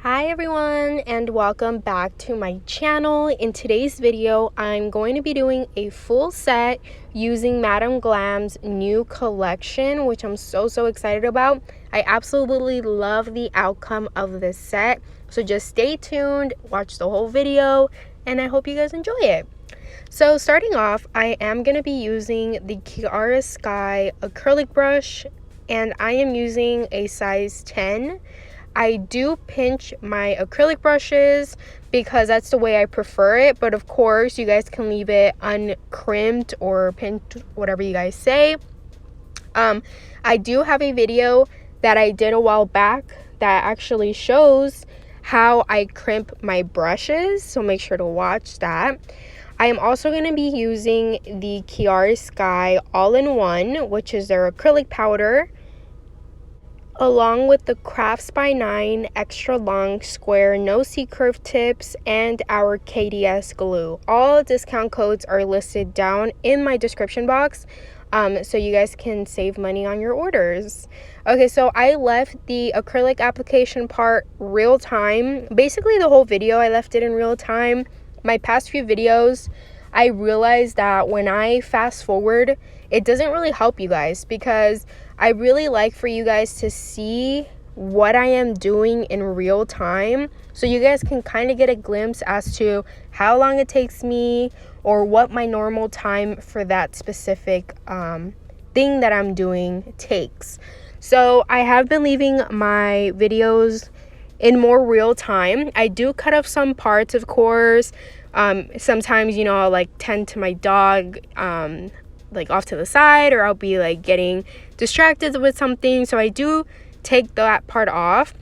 Hi everyone, and welcome back to my channel. In today's video, I'm going to be doing a full set using Madam Glam's new collection, which I'm so excited about. I absolutely love the outcome of this set, so just stay tuned, watch the whole video, and I hope you guys enjoy it. So starting off, I am going to be using the 𝘗𝘰𝘠𝘗 acrylic brush, and I am using a size 10. I do pinch my acrylic brushes because that's the way I prefer it, but of course you guys can leave it uncrimped or pinched, whatever you guys say. I do have a video that I did a while back that actually shows how I crimp my brushes, so make sure to watch that. I am also going to be using the 𝘗𝘰𝘠𝘗 all-in-one, which is their acrylic powder, along with the Crafts by 9 extra long square no C-curve tips and our KDS glue. All discount codes are listed down in my description box, so you guys can save money on your orders. Okay, so I left the acrylic application part real time. Basically the whole video I left it in real time. My past few videos, I realized that when I fast forward, it doesn't really help you guys, because I really like for you guys to see what I am doing in real time, so you guys can kind of get a glimpse as to how long it takes me or what my normal time for that specific thing that I'm doing takes. So I have been leaving my videos in more real time. I do cut off some parts, of course. Sometimes, you know, I'll like tend to my dog like off to the side, or I'll be like getting distracted with something, so I do take that part off.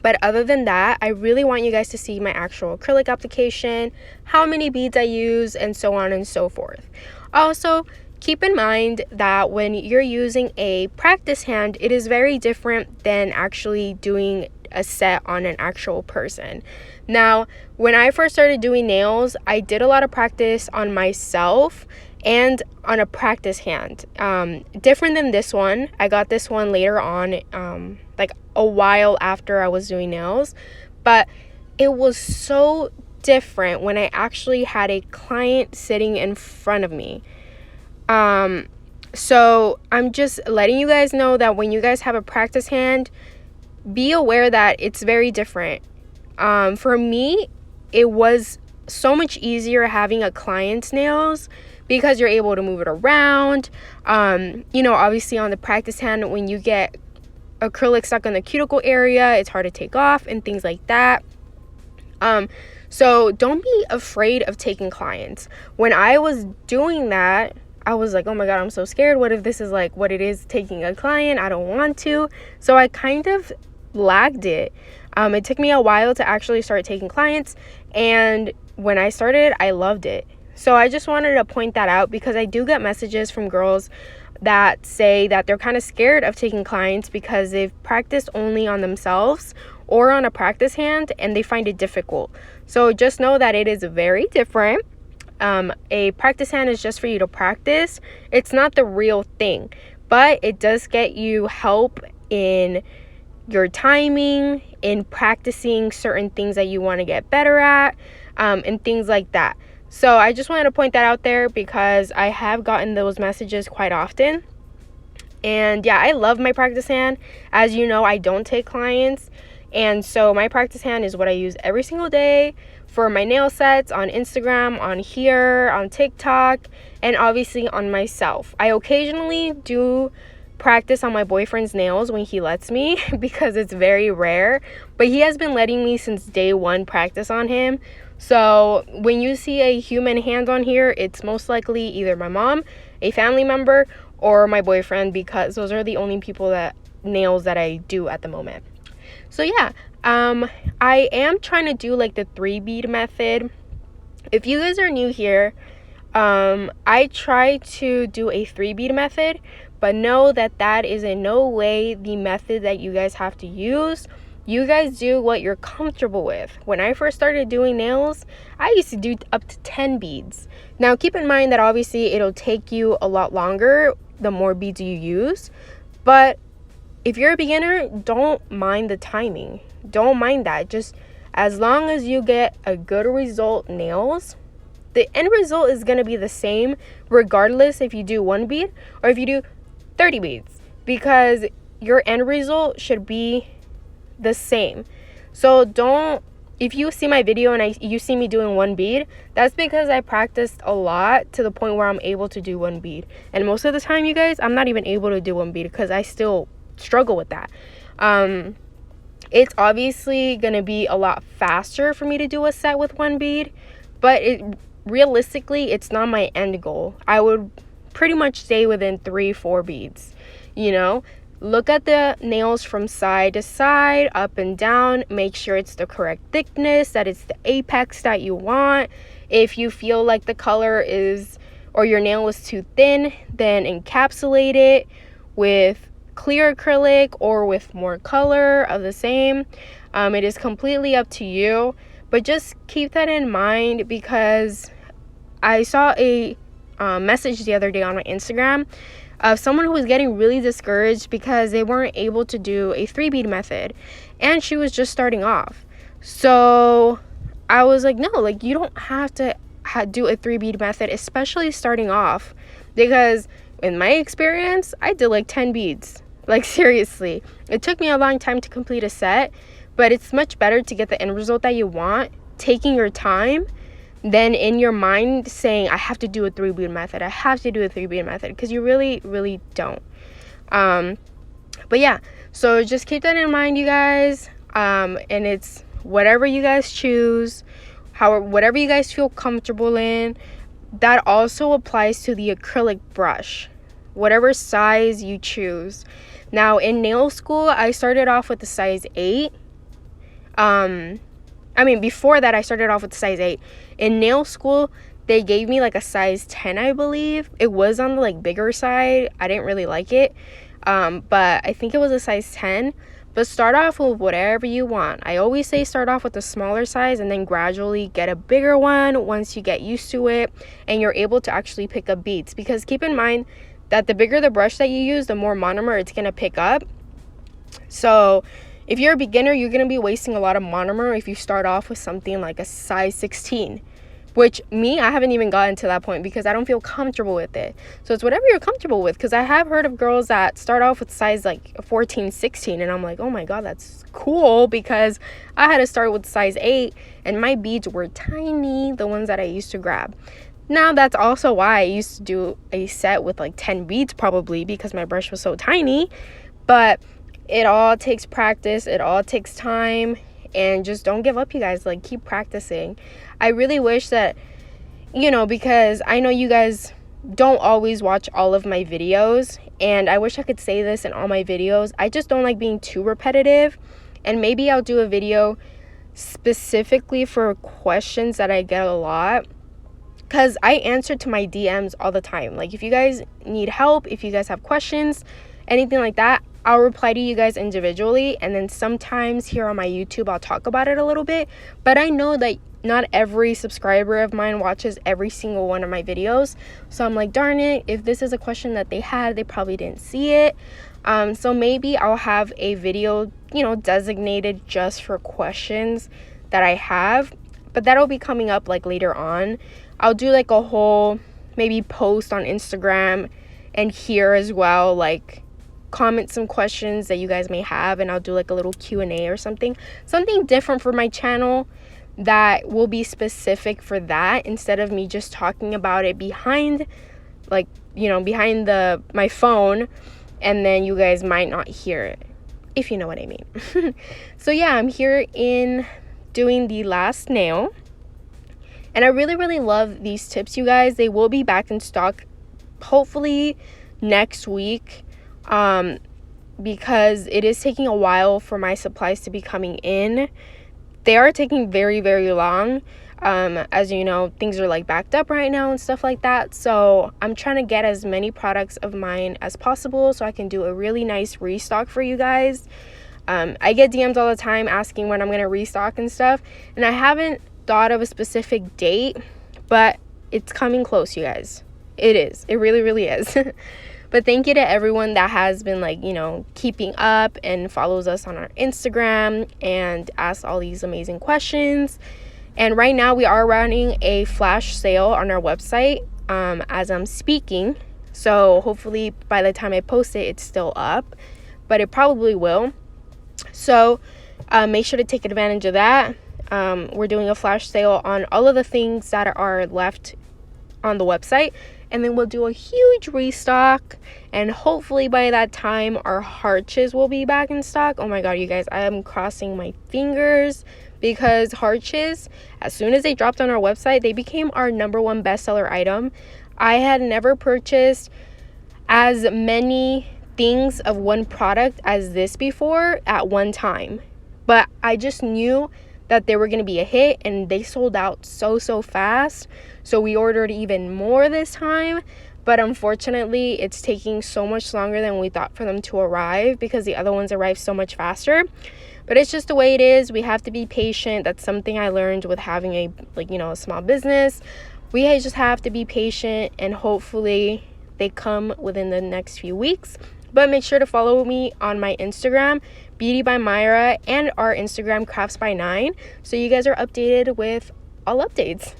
But other than that, I really want you guys to see my actual acrylic application, how many beads I use, and so on and so forth. Also, keep in mind that when you're using a practice hand, it is very different than actually doing a set on an actual person. Now, when I first started doing nails, I did a lot of practice on myself and on a practice hand. Different than this one. I got this one later on, like a while after I was doing nails, but it was so different when I actually had a client sitting in front of me. So I'm just letting you guys know that when you guys have a practice hand, be aware that it's very different. For me, it was so much easier having a client's nails because you're able to move it around. You know, obviously on the practice hand, when you get acrylic stuck in the cuticle area, it's hard to take off and things like that. So don't be afraid of taking clients. When I was doing that, I was like, oh my god, I'm so scared. What if this is like what it is taking a client? I don't want to. So I kind of lagged it. It took me a while to actually start taking clients, and when I started, I loved it. So I just wanted to point that out, because I do get messages from girls that say that they're kind of scared of taking clients because they've practiced only on themselves or on a practice hand and they find it difficult. So just know that it is very different. A practice hand is just for you to practice. It's not the real thing, but it does get you help in your timing, in practicing certain things that you want to get better at, and things like that. So I just wanted to point that out there because I have gotten those messages quite often. And yeah, I love my practice hand. As you know, I don't take clients, and so my practice hand is what I use every single day for my nail sets, on Instagram, on here, on TikTok, and obviously on myself. I occasionally do practice on my boyfriend's nails when he lets me because it's very rare, but he has been letting me since day one practice on him. So when you see a human hand on here, it's most likely either my mom, a family member, or my boyfriend, because those are the only people that nails that I do at the moment. So yeah, I am trying to do like the 3 bead method. If you guys are new here, I try to do a 3 bead method, but know that that is in no way the method that you guys have to use. You guys do what you're comfortable with. When I first started doing nails, I used to do up to 10 beads. Now keep in mind that obviously it'll take you a lot longer the more beads you use, but if you're a beginner, don't mind the timing. don't mind that. Just as long as you get a good result nails, the end result is going to be the same regardless if you do 1 bead or if you do 30 beads, because your end result should be the same. So if you see my video and you see me doing 1 bead, that's because I practiced a lot to the point where I'm able to do 1 bead. And most of the time, you guys, I'm not even able to do 1 bead because I still struggle with that. It's obviously going to be a lot faster for me to do a set with 1 bead, but realistically, it's not my end goal. I would pretty much stay within 3-4 beads, you know. Look at the nails from side to side, up and down. Make sure it's the correct thickness, that it's the apex that you want. If you feel like the color is, or your nail is too thin, then encapsulate it with clear acrylic or with more color of the same. It is completely up to you, but just keep that in mind, because I saw a message the other day on my Instagram of someone who was getting really discouraged because they weren't able to do a 3 bead method, and she was just starting off. So I was like, no, like, you don't have to do a 3 bead method, especially starting off, because in my experience, I did like 10 beads. Like, seriously, it took me a long time to complete a set, but it's much better to get the end result that you want, taking your time, than in your mind saying, I have to do a 3 bead method, I have to do a 3 bead method, because you really don't. But yeah, so just keep that in mind, you guys. And it's whatever you guys choose, whatever you guys feel comfortable in. That also applies to the acrylic brush, whatever size you choose. Now, in nail school, I started off with the size 8. Before that, I started off with size 8. In nail school, they gave me like a size 10, I believe. It was on the like bigger side. I didn't really like it. But I think it was a size 10. But start off with whatever you want. I always say start off with a smaller size and then gradually get a bigger one once you get used to it and you're able to actually pick up beads. Because keep in mind that the bigger the brush that you use, the more monomer it's going to pick up. So if you're a beginner, you're going to be wasting a lot of monomer if you start off with something like a size 16, which I haven't even gotten to that point because I don't feel comfortable with it. So it's whatever you're comfortable with, because I have heard of girls that start off with size like 14, 16, and I'm like, oh my God, that's cool, because I had to start with size 8 and my beads were tiny, the ones that I used to grab. Now, that's also why I used to do a set with like 10 beads probably, because my brush was so tiny. But it all takes practice, it all takes time, and just don't give up, you guys. Like, keep practicing. I really wish that, because I know you guys don't always watch all of my videos, and I wish I could say this in all my videos. I just don't like being too repetitive, and maybe I'll do a video specifically for questions that I get a lot, because I answer to my DMs all the time. Like, if you guys need help, if you guys have questions, anything like that, I'll reply to you guys individually, and then sometimes here on my YouTube I'll talk about it a little bit. But I know that not every subscriber of mine watches every single one of my videos, so I'm like, darn it, if this is a question that they had, they probably didn't see it. So maybe I'll have a video, designated just for questions that I have, but that'll be coming up like later on. I'll do like a whole maybe post on Instagram and here as well, like comment some questions that you guys may have, and I'll do like a little Q&A or something different for my channel that will be specific for that, instead of me just talking about it behind my phone, and then you guys might not hear it, if you know what I mean. So yeah, I'm here in doing the last nail, and I really love these tips, you guys. They will be back in stock hopefully next week, because it is taking a while for my supplies to be coming in. They are taking very long. As you know, things are like backed up right now and stuff like that, so I'm trying to get as many products of mine as possible so I can do a really nice restock for you guys. I get DMs all the time asking when I'm going to restock and stuff, and I haven't thought of a specific date, but it's coming close, you guys. It really is. But thank you to everyone that has been like, you know, keeping up and follows us on our Instagram and asks all these amazing questions. And right now we are running a flash sale on our website as I'm speaking. So hopefully by the time I post it, it's still up, but it probably will. So make sure to take advantage of that. We're doing a flash sale on all of the things that are left on the website, and then we'll do a huge restock, and hopefully by that time our Heartches will be back in stock. Oh my god, you guys, I am crossing my fingers, because Heartches, as soon as they dropped on our website, they became our #1 bestseller item. I had never purchased as many things of one product as this before at one time, but I just knew that they were going to be a hit, and they sold out so fast. So we ordered even more this time, but unfortunately it's taking so much longer than we thought for them to arrive, because the other ones arrived so much faster. But it's just the way it is. We have to be patient. That's something I learned with having a, like, you know, a small business. We just have to be patient, and hopefully they come within the next few weeks. But make sure to follow me on my Instagram, Beauty by Myra, and our Instagram, Crafts by 9, so you guys are updated with all updates.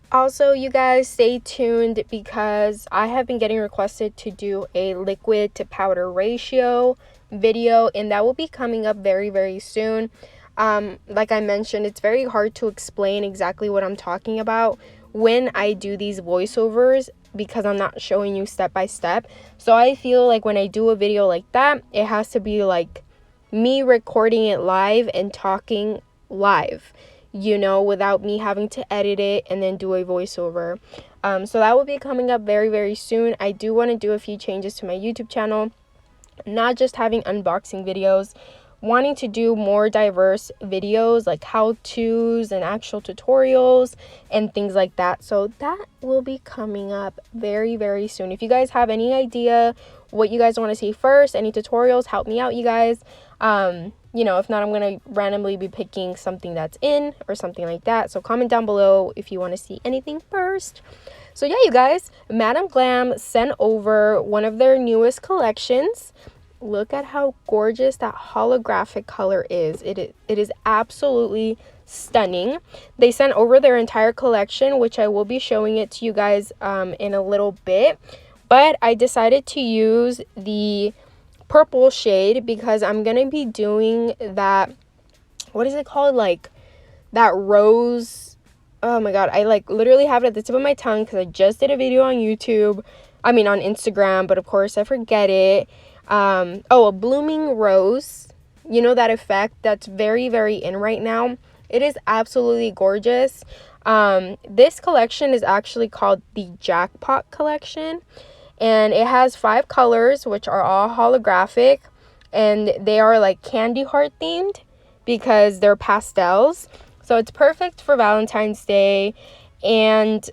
Also, you guys stay tuned, because I have been getting requested to do a liquid to powder ratio video, and that will be coming up very soon. Like I mentioned, it's very hard to explain exactly what I'm talking about when I do these voiceovers, because I'm not showing you step by step. So I feel like when I do a video like that, it has to be like me recording it live and talking live, you know, without me having to edit it and then do a voiceover. So that will be coming up very soon. I do want to do a few changes to my YouTube channel, not just having unboxing videos, wanting to do more diverse videos like how-tos and actual tutorials and things like that. So that will be coming up very soon. If you guys have any idea what you guys want to see first, any tutorials, help me out, you guys. You know, if not, I'm gonna randomly be picking something that's in or something like that. So comment down below if you want to see anything first. So yeah, you guys, Madam Glam sent over one of their newest collections. Look at how gorgeous that holographic color is. It is absolutely stunning. They sent over their entire collection, which I will be showing it to you guys in a little bit. But I decided to use the purple shade because I'm going to be doing that, what is it called? Like that rose. Oh my god, I like literally have it at the tip of my tongue because I just did a video on YouTube. I mean on Instagram, but of course I forget it. A blooming rose, you know, that effect that's very in right now. It is absolutely gorgeous. This collection is actually called the Jackpot collection, and it has 5 colors, which are all holographic, and they are like candy heart themed because they're pastels. So it's perfect for Valentine's Day. And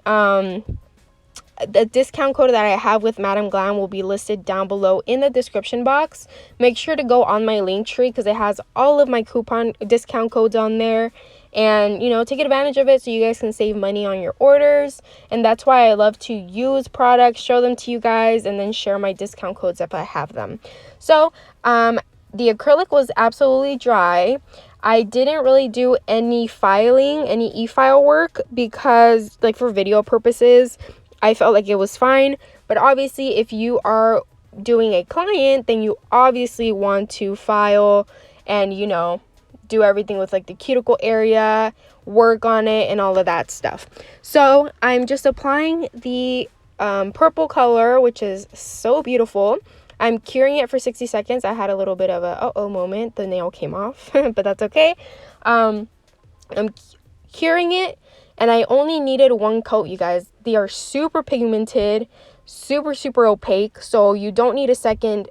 the discount code that I have with Madam Glam will be listed down below in the description box. Make sure to go on my link tree because it has all of my coupon discount codes on there. And, you know, take advantage of it so you guys can save money on your orders. And that's why I love to use products, show them to you guys, and then share my discount codes if I have them. So, the acrylic was absolutely dry. I didn't really do any filing, any e-file work because, like, for video purposes, I felt like it was fine. But obviously, if you are doing a client, then you obviously want to file and, you know, do everything with like the cuticle area, work on it, and all of that stuff. So I'm just applying the purple color, which is so beautiful. I'm curing it for 60 seconds. I had a little bit of a uh-oh moment. The nail came off, but that's okay. I'm curing it, and I only needed 1 coat, you guys. They are super pigmented, super opaque, so you don't need a second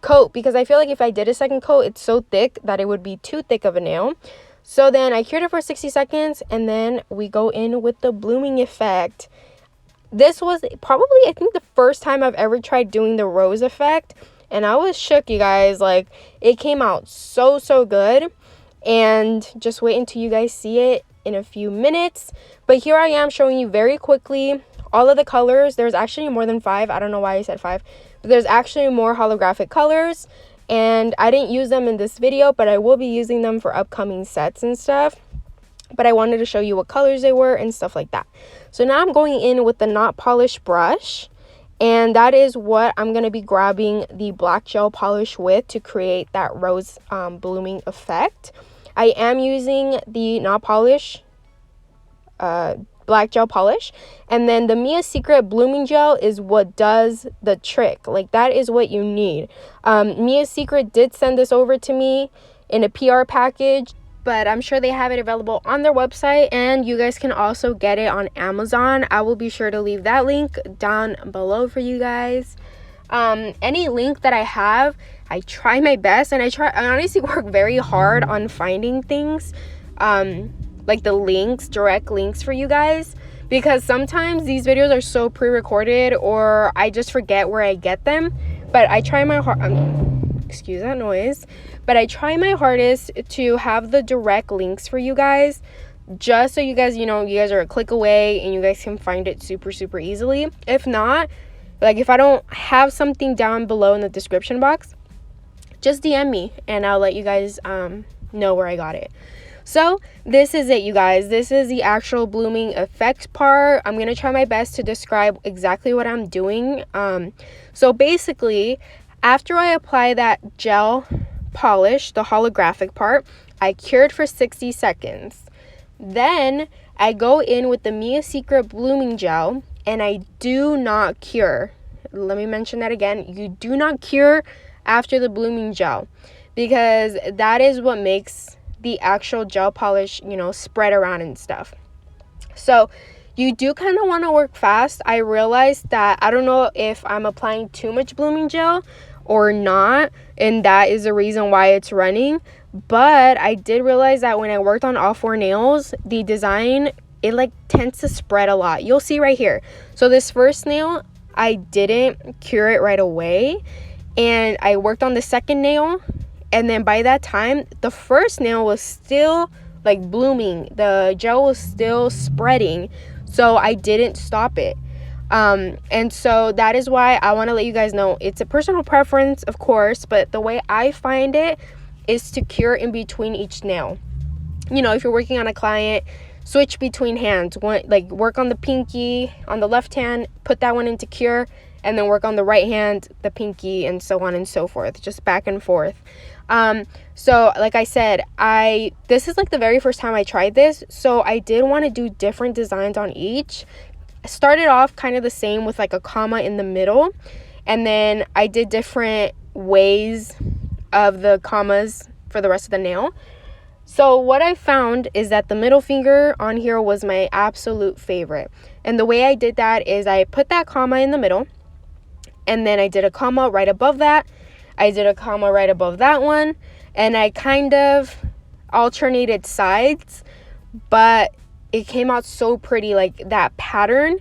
coat, because I feel like if I did a second coat, it's so thick that it would be too thick of a nail. So then I cured it for 60 seconds, and then we go in with the blooming effect. This was probably, I think, the first time I've ever tried doing the rose effect, and I was shook, you guys. Like, it came out so good. And just wait until you guys see it in a few minutes. But here I am showing you very quickly all of the colors, there's actually more than 5. I don't know why I said 5, but there's actually more holographic colors, and I didn't use them in this video, but I will be using them for upcoming sets and stuff. But I wanted to show you what colors they were and stuff like that. So now I'm going in with the not polished brush, and that is what I'm going to be grabbing the black gel polish with to create that rose blooming effect. I am using the not polish black gel polish, and then the Mia's Secret blooming gel is what does the trick. Like, that is what you need. Mia's Secret did send this over to me in a PR package, but I'm sure they have it available on their website, and you guys can also get it on Amazon. I will be sure to leave that link down below for you guys. Any link that I have, I try my best, and I honestly work very hard on finding things, like the links, direct links for you guys, because sometimes these videos are so pre-recorded or I just forget where I get them. But I try my excuse that noise, but I try my hardest to have the direct links for you guys, just so you guys, you guys are a click away and you guys can find it super easily. If not, like, if I don't have something down below in the description box, just DM me and I'll let you guys know where I got it. So this is it, you guys. This is the actual blooming effect part. I'm gonna try my best to describe exactly what I'm doing. So basically, after I apply that gel polish, the holographic part, I cured for 60 seconds. Then I go in with the Mia's Secret blooming gel, and I do not cure. Let me mention that again. You do not cure after the blooming gel, because that is what makes the actual gel polish, spread around and stuff. So you do kind of want to work fast. I realized that I don't know if I'm applying too much blooming gel or not, and that is the reason why it's running. But I did realize that when I worked on all 4 nails, the design, it like tends to spread a lot. You'll see right here. So this first nail, I didn't cure it right away, and I worked on the second nail, and then by that time the first nail was still like blooming, the gel was still spreading, so I didn't stop it. And so that is why I want to let you guys know, it's a personal preference, of course, but the way I find it is to cure in between each nail. If you're working on a client, switch between hands. Work on the pinky on the left hand, put that one into cure, and then work on the right hand, the pinky, and so on and so forth, just back and forth. So like I said, this is like the very first time I tried this, so I did want to do different designs on each. I started off kind of the same with like a comma in the middle, and then I did different ways of the commas for the rest of the nail. So what I found is that the middle finger on here was my absolute favorite, and the way I did that is I put that comma in the middle, and then I did a comma right above that, I did a comma right above that one, and I kind of alternated sides, but it came out so pretty. Like, that pattern,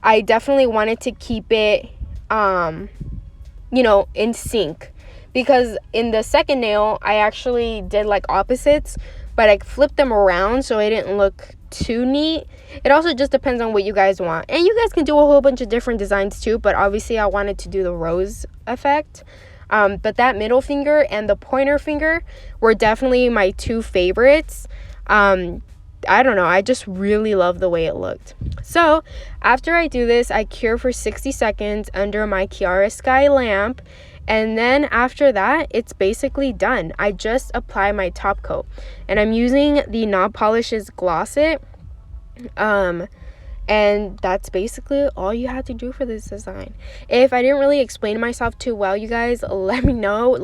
I definitely wanted to keep it in sync, because in the second nail I actually did like opposites, but I flipped them around so it didn't look too neat. It also just depends on what you guys want, and you guys can do a whole bunch of different designs too, but obviously I wanted to do the rose effect. But that middle finger and the pointer finger were definitely my 2 favorites. I don't know, I just really love the way it looked. So after I do this, I cure for 60 seconds under my Chiaroscuro lamp, and then after that it's basically done. I just apply my top coat, and I'm using the Not Polish's Gloss It, and that's basically all you have to do for this design. If I didn't really explain myself too well, you guys, let me know,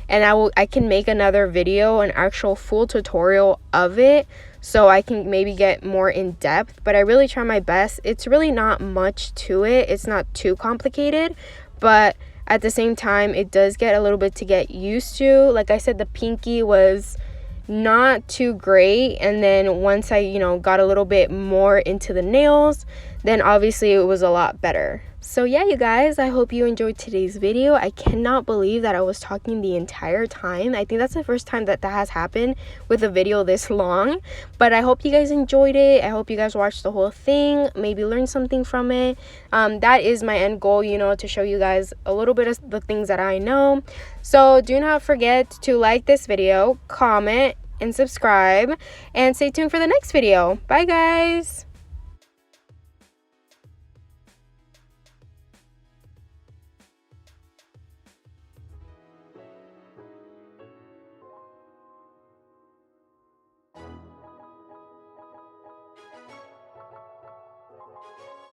and I can make another video, an actual full tutorial of it, so I can maybe get more in depth. But I really try my best. It's really not much to it, it's not too complicated, but at the same time it does get a little bit to get used to. Like I said, the pinky was not too great, and then once I got a little bit more into the nails, then obviously it was a lot better. So yeah, you guys, I hope you enjoyed today's video. I cannot believe that I was talking the entire time. I think that's the first time that has happened with a video this long. But I hope you guys enjoyed it. I hope you guys watched the whole thing, maybe learned something from it. That is my end goal, you know, to show you guys a little bit of the things that I know. So do not forget to like this video, comment, and subscribe, and stay tuned for the next video. Bye guys.